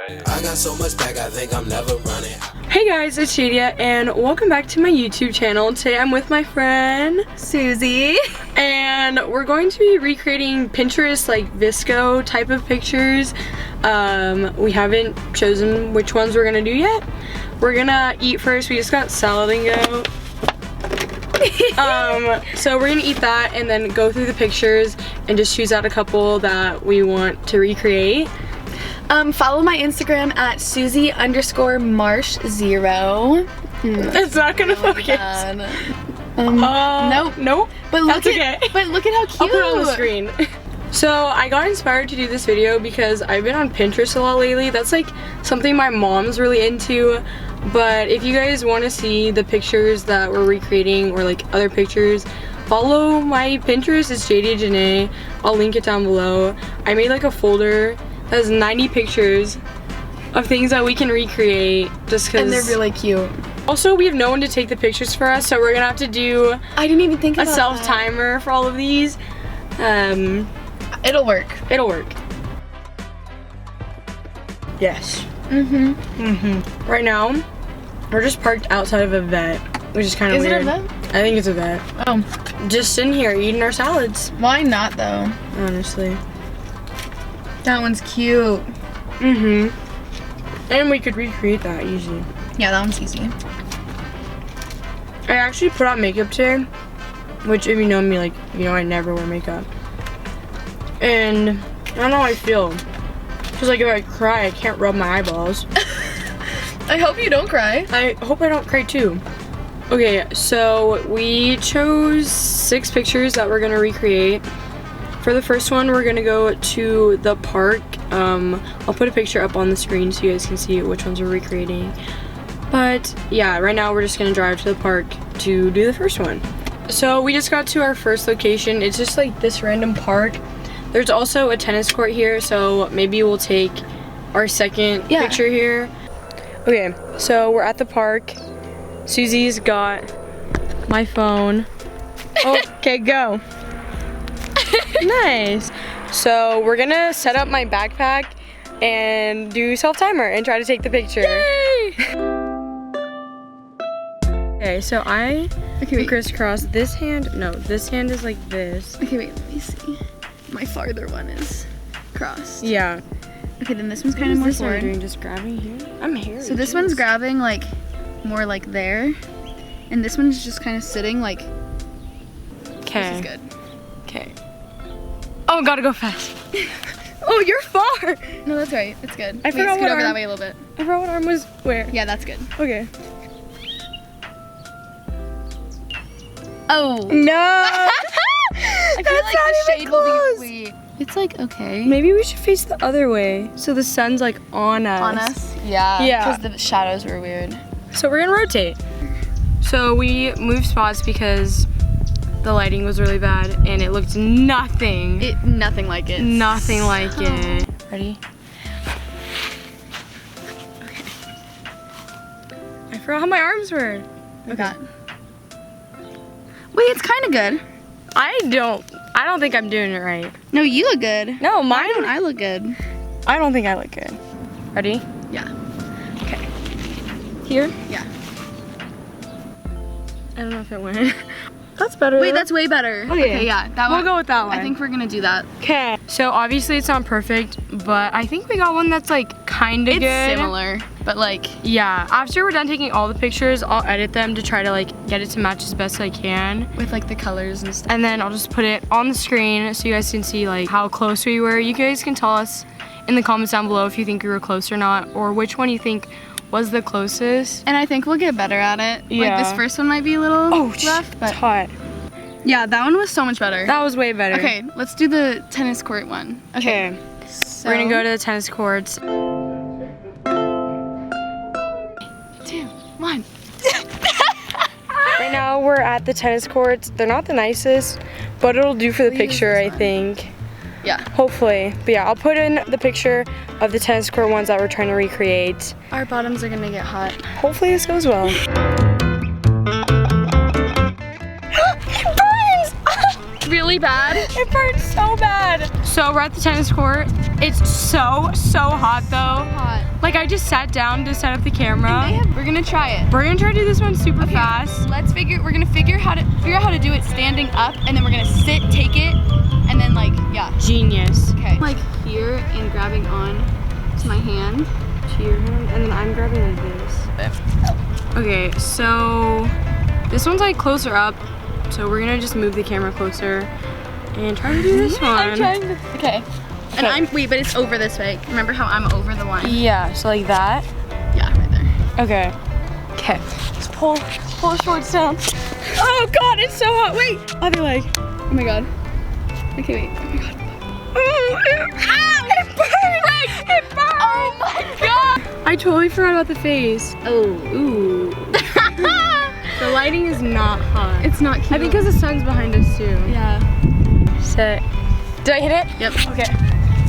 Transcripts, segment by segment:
I got so much back, I think I'm never running. Hey guys, it's Shadia and welcome back to my YouTube channel. Today I'm with my friend Susie and we're going to be recreating Pinterest like VSCO type of pictures. We haven't chosen which ones we're gonna do yet. We're gonna eat first. We just got salad and go. So we're gonna eat that and then go through the pictures and just choose out a couple that we want to recreate. Follow my Instagram at Susie_Marsh0. It's not gonna focus. Nope. Nope. But look That's okay. But look at how cute. I'll put it on the screen. So I got inspired to do this video because I've been on Pinterest a lot lately. That's like something my mom's really into. But if you guys want to see the pictures that we're recreating or like other pictures, follow my Pinterest. It's JD Janae. I'll link it down below. I made like a folder that has 90 pictures of things that we can recreate just because. And they're really cute. Also, we have no one to take the pictures for us, so we're gonna have to do I didn't even think a about self-timer for all of these. It'll work. It'll work. Yes. Right now, we're just parked outside of a vet, which is kind of weird. Is it a vet? I think it's a vet. Oh. Just sitting here eating our salads. Why not though? Honestly. That one's cute. And we could recreate that easily. Yeah, that one's easy. I actually put on makeup today, which if you know me, like, you know I never wear makeup. And I don't know how I feel. Cause like if I cry, I can't rub my eyeballs. I hope you don't cry. I hope I don't cry too. Okay, so we chose 6 pictures that we're gonna recreate. For the first one, we're gonna go to the park. I'll put a picture up on the screen so you guys can see which ones we're recreating. But yeah, right now we're just gonna drive to the park to do the first one. So we just got to our first location. It's just like this random park. There's also a tennis court here, so maybe we'll take our second picture here. Okay, so we're at the park. Susie's got my phone. Okay, go. Nice. So we're gonna set up my backpack and do self-timer and try to take the picture. Yay! Okay, so I crisscross this hand. No, this hand is like this. Okay, wait, let me see. My farther one is crossed. Yeah. Okay, then this one's kind of more this one forward. doing? Just grabbing here? I'm here. So this one's grabbing like more like there, and this one's just kind of sitting like. Okay. This is good. Okay. Oh, gotta go fast. Oh, you're far. No, that's right. It's good. I forgot scoot what over arm. that way a little bit. I forgot what arm was where. Yeah, that's good. Okay. Oh. No. I feel That's like not the even shade will close. be. Wait. It's like okay. Maybe we should face the other way so the sun's like on us. On us? Yeah. Yeah. Because the shadows were weird. So we're gonna rotate. So we moved spots because the lighting was really bad and it looked nothing. Nothing like it. Nothing like it. Ready? Okay. I forgot how my arms were. Okay. Wait, it's kind of good. I don't think I'm doing it right. No, you look good. No, mine. I look good. I don't think I look good. Ready? Yeah. Okay. Here? Yeah. I don't know if it went. That's better. Wait, that's way better. Okay, yeah. That We'll one. go with that one. I think we're gonna do that. Okay. So obviously it's not perfect, but I think we got one that's like kind of good. It's similar, but like. Yeah. After we're done taking all the pictures, I'll edit them to try to like get it to match as best I can. With like the colors and stuff. And then I'll just put it on the screen so you guys can see like how close we were. You guys can tell us in the comments down below if you think we were close or not, or which one you think was the closest. And I think we'll get better at it. Yeah. Like this first one might be a little rough, but it's hot. yeah, that one was so much better. That was way better. Okay, let's do the tennis court one. Okay. So, We're gonna go to the tennis courts. 2, 1. Right now we're at the tennis courts. They're not the nicest, but it'll do for the picture, I think. Yeah. Hopefully. But yeah, I'll put in the picture of the tennis court ones that we're trying to recreate. Our bottoms are gonna get hot. Hopefully this goes well. Really bad? It burns so bad. So we're at the tennis court. It's so hot though. Hot. Like I just sat down to set up the camera. We're gonna try it. We're gonna try to do this one super fast. We're gonna figure out how to do it standing up, and then we're gonna sit, take it, and then like, yeah. Genius. Okay. Like here and grabbing on to my hand. To your hand, and then I'm grabbing like this. Okay, so this one's like closer up, so we're gonna just move the camera closer and try to do this one. I'm trying to. Okay. And but it's over this way. Remember how I'm over the line? Yeah, so like that. Yeah, right there. Okay. Okay. Let's pull the shorts down. Oh God, it's so hot. Wait, other leg. Oh my God. Okay, wait. Oh my God. Ow! It burns! It burns! Oh my God! I totally forgot about the face. Oh. Ooh. The lighting is not hot. It's not cute. I think because the sun's behind us too. Yeah. Set. Did I hit it? Yep. Okay.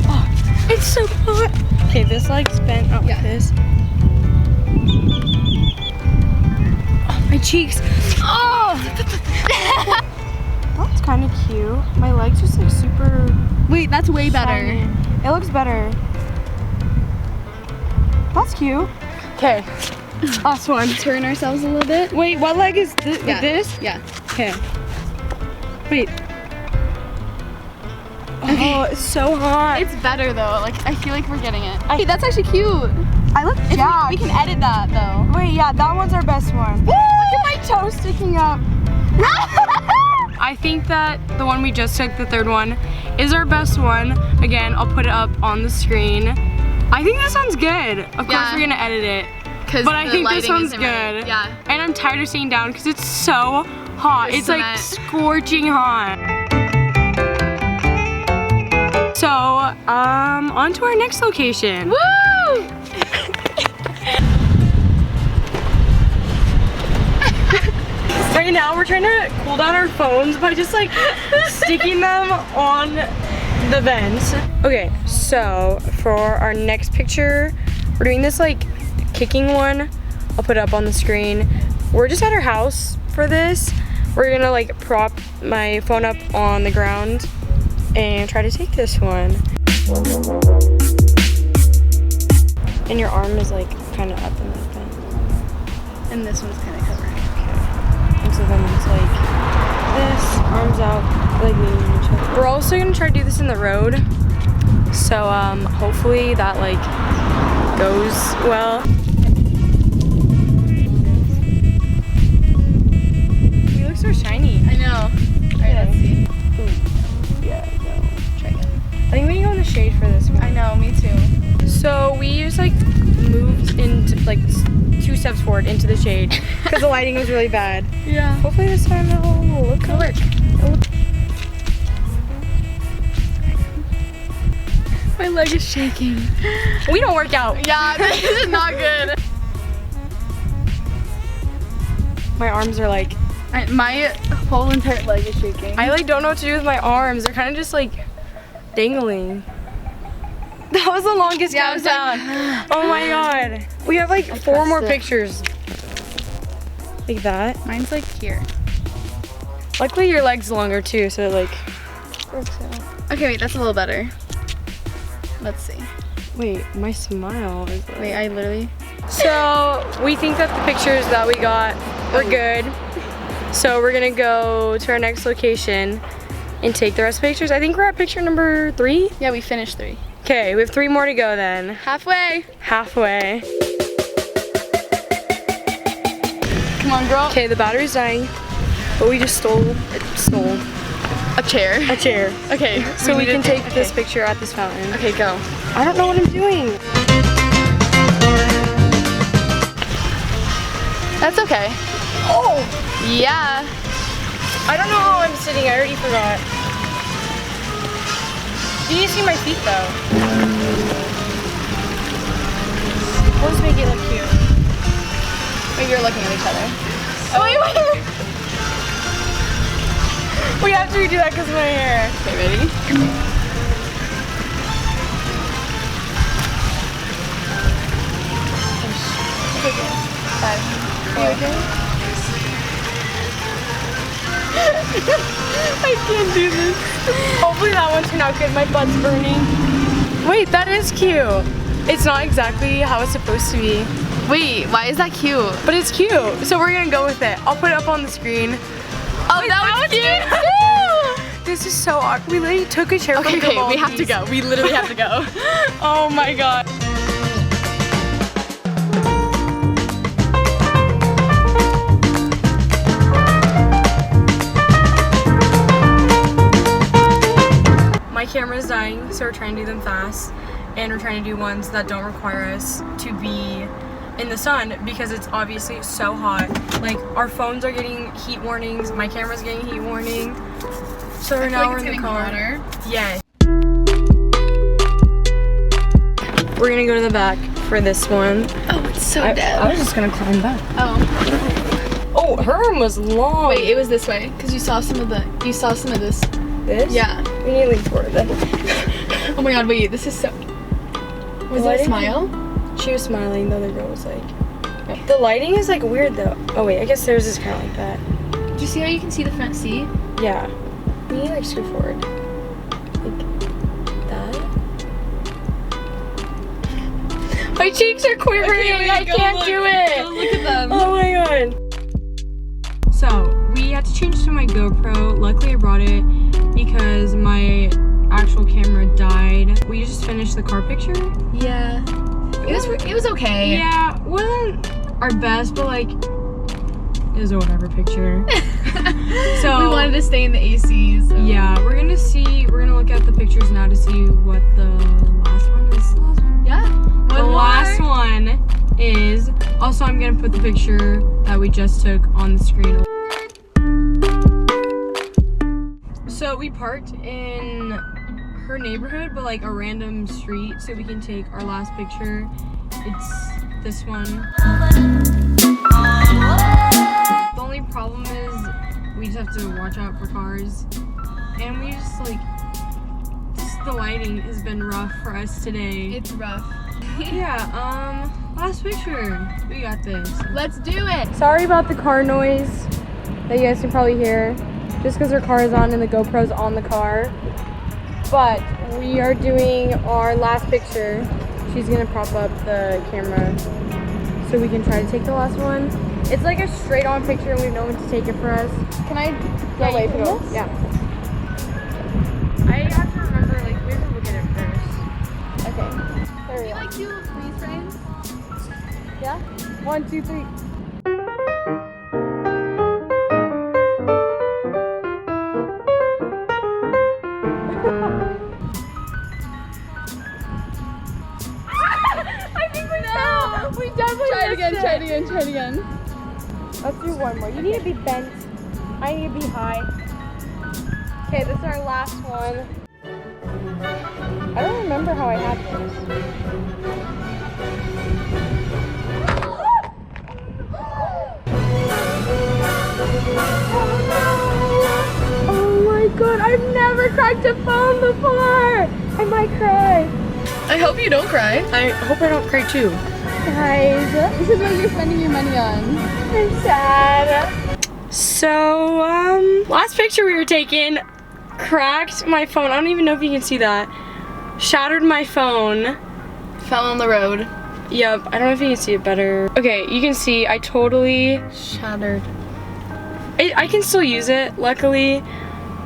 Oh, it's so hot. Okay, this leg's bent up like this. Oh, my cheeks. Oh! That's kind of cute. My leg's just like super. Wait, that's way better. Shiny. It looks better. That's cute. Okay. Last one. Turn ourselves a little bit. Wait, what leg is this? Yeah. This? Yeah. Okay. Wait. Oh, it's so hot. It's better though. Like I feel like we're getting it. Hey, that's actually cute. I look jacked. We can edit that though. Wait, yeah, that one's our best one. Look at my toe sticking up. I think that the one we just took, the third one, is our best one. Again, I'll put it up on the screen. I think this one's good. Of course, we're gonna edit it. But I think this one's good. Right. Yeah. And I'm tired of sitting down because it's so hot. It's like scorching hot. So, on to our next location. Woo! Right now, we're trying to cool down our phones by just like sticking them on the vents. Okay, so for our next picture, we're doing this like kicking one. I'll put it up on the screen. We're just at our house for this. We're gonna like prop my phone up on the ground and try to take this one. And your arm is like kind of up and like that. And this one's kind of covered. And so then it's like this, arms out, like meeting each other. We're also gonna try to do this in the road. So hopefully that like goes well. We look so shiny. I know. Alright, let's see. Ooh. Yeah, no. Try again. I think we can go in the shade for this one. I know, me too. So we just like moved into like 2 steps forward into the shade because the lighting was really bad. Yeah. Hopefully this time it'll look good. My leg is shaking. We don't work out. Yeah, this is not good. My arms are like, My whole entire leg is shaking. I like don't know what to do with my arms. They're kind of just like dangling. That was the longest countdown. Oh my God. We have like 4 more pictures. Like that. Mine's like here. Luckily your leg's longer too, so it like works out. Okay, wait, that's a little better. Let's see. Wait, my smile is like... Wait, I literally... So we think that the pictures that we got were good. So we're gonna go to our next location and take the rest of the pictures. I think we're at picture number 3. Yeah, we finished 3. Okay, we have 3 more to go then. Halfway. Halfway. Come on, girl. Okay, the battery's dying, but we just stole A chair. a chair. Okay. So we can take this picture at this fountain. Okay, go. I don't know what I'm doing. That's okay. Oh! Yeah. I don't know how I'm sitting, I already forgot. You need to see my feet though. We'll just make it look cute. Wait, you're looking at each other. Oh, wait. We have to redo that because of my hair. Okay, ready? Five. You okay? I can't do this. Hopefully that one turned out good. My butt's burning. Wait, that is cute. It's not exactly how it's supposed to be, Wait, why is that cute? but it's cute. So we're gonna go with it. I'll put it up on the screen. Oh, Wait, that was cute too! This is so awkward. We literally took a chair Okay, from the we have to go. We literally have to go. Oh my god. My camera's dying, so we're trying to do them fast. And we're trying to do ones that don't require us to be in the sun because it's obviously so hot. Like, our phones are getting heat warnings, my camera's getting heat warning. So right now we're in the car. Yeah. We're gonna go to the back for this one. Oh, it's so dead. I was just gonna climb back. Oh. Oh, her arm was long. Wait, it was this way because you saw some of this. This? Yeah. We need to lean forward then. Oh my god, wait, this is so. Was that a smile? She was smiling, the other girl was like. The lighting is like weird though. Oh wait, I guess theirs is kind of like that. Do you see how you can see the front seat? Yeah. We need to like scoot forward. Like that. My cheeks are quivering. Okay, I can't do it. Go look at them. Oh my god. So we had to change to my GoPro. Luckily I brought it because my actual camera died. We just finished the car picture. Yeah. It was okay. Yeah, wasn't our best, but like it was a whatever picture. So we wanted to stay in the AC. So. Yeah, we're gonna look at the pictures now to see what the last one is. The last one? Yeah. The last one is. Also, I'm gonna put the picture that we just took on the screen. So we parked in her neighborhood, but like a random street, so we can take our last picture. It's this one. The only problem is we just have to watch out for cars, and we just like the lighting has been rough for us today. It's rough. Yeah. Last picture. We got this. Let's do it. Sorry about the car noise that you guys can probably hear, just because her car is on and the GoPro's on the car. But we are doing our last picture. She's gonna prop up the camera so we can try to take the last one. It's like a straight on picture and we have no one to take it for us. Can I Yeah, get away you from can. this? Yeah. I have to remember, like, we have to look at it first. Okay. There we go. Like two freeze frames? Yeah? 1, 2, 3. I think we fell. We definitely Try it again, missed try it again, try it again. Let's do one more. You need to be bent. I need to be high. Okay, this is our last one. I don't remember how I had this. Oh my god, I've never cracked a phone before! I might cry. I hope you don't cry. I hope I don't cry too. Guys, this is what you're spending your money on. I'm sad. So, last picture we were taking, cracked my phone. I don't even know if you can see that. Shattered my phone. Fell on the road. Yep, I don't know if you can see it better. Okay, you can see I totally Shattered. I can still use it, luckily.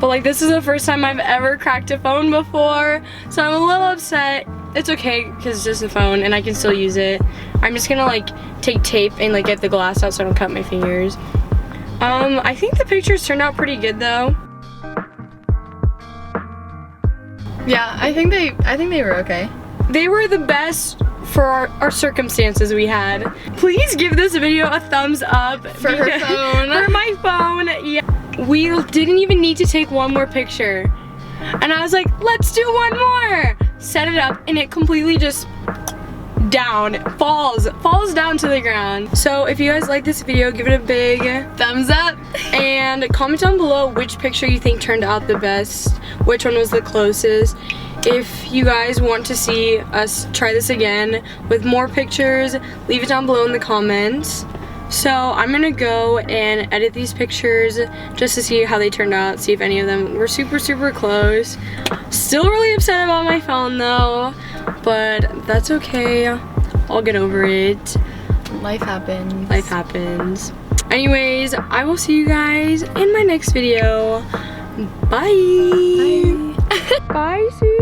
But like, this is the first time I've ever cracked a phone before. So I'm a little upset. It's okay, because it's just a phone and I can still use it. I'm just gonna like take tape and like get the glass out so I don't cut my fingers. I think the pictures turned out pretty good though. Yeah, I think they were okay. They were the best for our circumstances we had. Please give this video a thumbs up. For her phone. For my phone, yeah. We didn't even need to take one more picture. And I was like, let's do one more. Set it up and it completely just falls down to the ground. So if you guys like this video, give it a big Thumbs up. and comment down below which picture you think turned out the best, which one was the closest. If you guys want to see us try this again with more pictures, leave it down below in the comments. So I'm gonna go and edit these pictures just to see how they turned out, see if any of them were super close. Still really upset about my phone though, but that's okay. I'll get over it. Life happens. Life happens. Anyways, I will see you guys in my next video. Bye. Bye. Bye, Sue.